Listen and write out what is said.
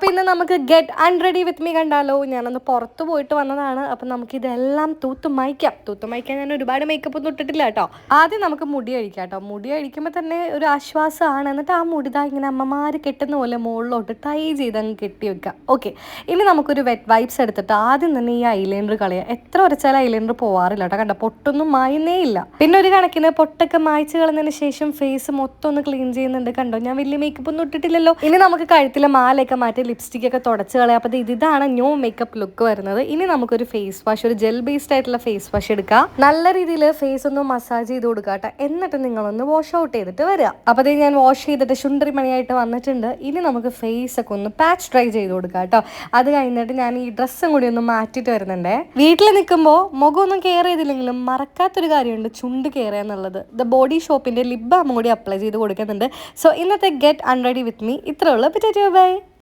അപ്പോൾ ഇന്ന് നമുക്ക് ഗെറ്റ് അൺറെഡി വിത്ത് മീ കണ്ടാലോ. ഞാനൊന്ന് പുറത്ത് പോയിട്ട് വന്നതാണ്. അപ്പം നമുക്കിതെല്ലാം തൂത്തുമായ്ക്കാൻ ഞാൻ ഒരുപാട് മേക്കപ്പ് ഒന്നും ഇട്ടിട്ടില്ല കേട്ടോ. ആദ്യം നമുക്ക് മുടി കഴിക്കാം കേട്ടോ. മുടി കഴിക്കുമ്പോൾ തന്നെ ഒരു ആശ്വാസമാണ്. എന്നിട്ട് ആ മുടിതാ ഇങ്ങനെ അമ്മമാർ കെട്ടുന്ന പോലെ മുകളിലോട്ട് ടൈ ചെയ്ത് അങ്ങ് കെട്ടി വെക്കുക. ഓക്കെ, ഇനി നമുക്കൊരു വെറ്റ് വൈപ്സ് എടുത്തിട്ട് ആദ്യം തന്നെ ഈ ഐലൈനർ കളയാം. എത്ര ഉരച്ചാൽ ഐലൈനർ പോവാറില്ല കേട്ടോ. കണ്ട പൊട്ടൊന്നും മായുന്നേ ഇല്ല. പിന്നെ ഒരു കണക്കിന് പൊട്ടൊക്കെ മായ്ച്ച് കളഞ്ഞതിന് ശേഷം ഫേസ് മൊത്തം ഒന്ന് ക്ലീൻ ചെയ്യുന്നുണ്ട്. കണ്ടോ, ഞാൻ വലിയ മേക്കപ്പ് ഒന്നും ഇട്ടിട്ടില്ലല്ലോ. ഇനി നമുക്ക് കഴുത്തിലെ മാലയൊക്കെ മാറ്റി ലിപ്സ്റ്റിക് ഒക്കെ തുടച്ച് കളയാം. അപ്പോൾ ഇതാണ് ന്യൂ മേക്കപ്പ് ലുക്ക് വരുന്നത്. ഇനി നമുക്കൊരു ഫേസ് വാഷ്, ഒരു ജെൽ ബേസ്ഡ് ആയിട്ടുള്ള ഫേസ് വാഷ് എടുക്കാം. നല്ല രീതിയിൽ ഫേസ് ഒന്ന് മസാജ് ചെയ്ത് കൊടുക്കുക കേട്ടോ. എന്നിട്ട് നിങ്ങളൊന്ന് വാഷ് ഔട്ട് ചെയ്തിട്ട് വരിക. അപ്പോൾ ഞാൻ വാഷ് ചെയ്തിട്ട് ശുണ്ടരി മണിയായിട്ട് വന്നിട്ടുണ്ട്. ഇനി നമുക്ക് ഫേസ് ഒക്കെ ഒന്ന് പാച്ച് ഡ്രൈ ചെയ്ത് കൊടുക്കാം കേട്ടോ. അത് കഴിഞ്ഞിട്ട് ഞാൻ ഈ ഡ്രസ്സും കൂടി ഒന്ന് മാറ്റിയിട്ട് വരുന്നുണ്ടേ. വീട്ടിൽ നിൽക്കുമ്പോൾ മുഖമൊന്നും കെയർ ചെയ്തില്ലെങ്കിലും മറക്കാത്തൊരു കാര്യമുണ്ട്, ചുണ്ട് കെയർ ചെയ്യാന്നുള്ളത്. ദ ബോഡി ഷോപ്പിന്റെ ലിപ് ബാമും കൂടി അപ്ലൈ ചെയ്ത് കൊടുക്കുന്നുണ്ട്. സോ ഇന്നത്തെ ഗെറ്റ് അൺറെഡി വിത്ത് മീ ഇത്രേ ഉള്ളൂ. ബൈ.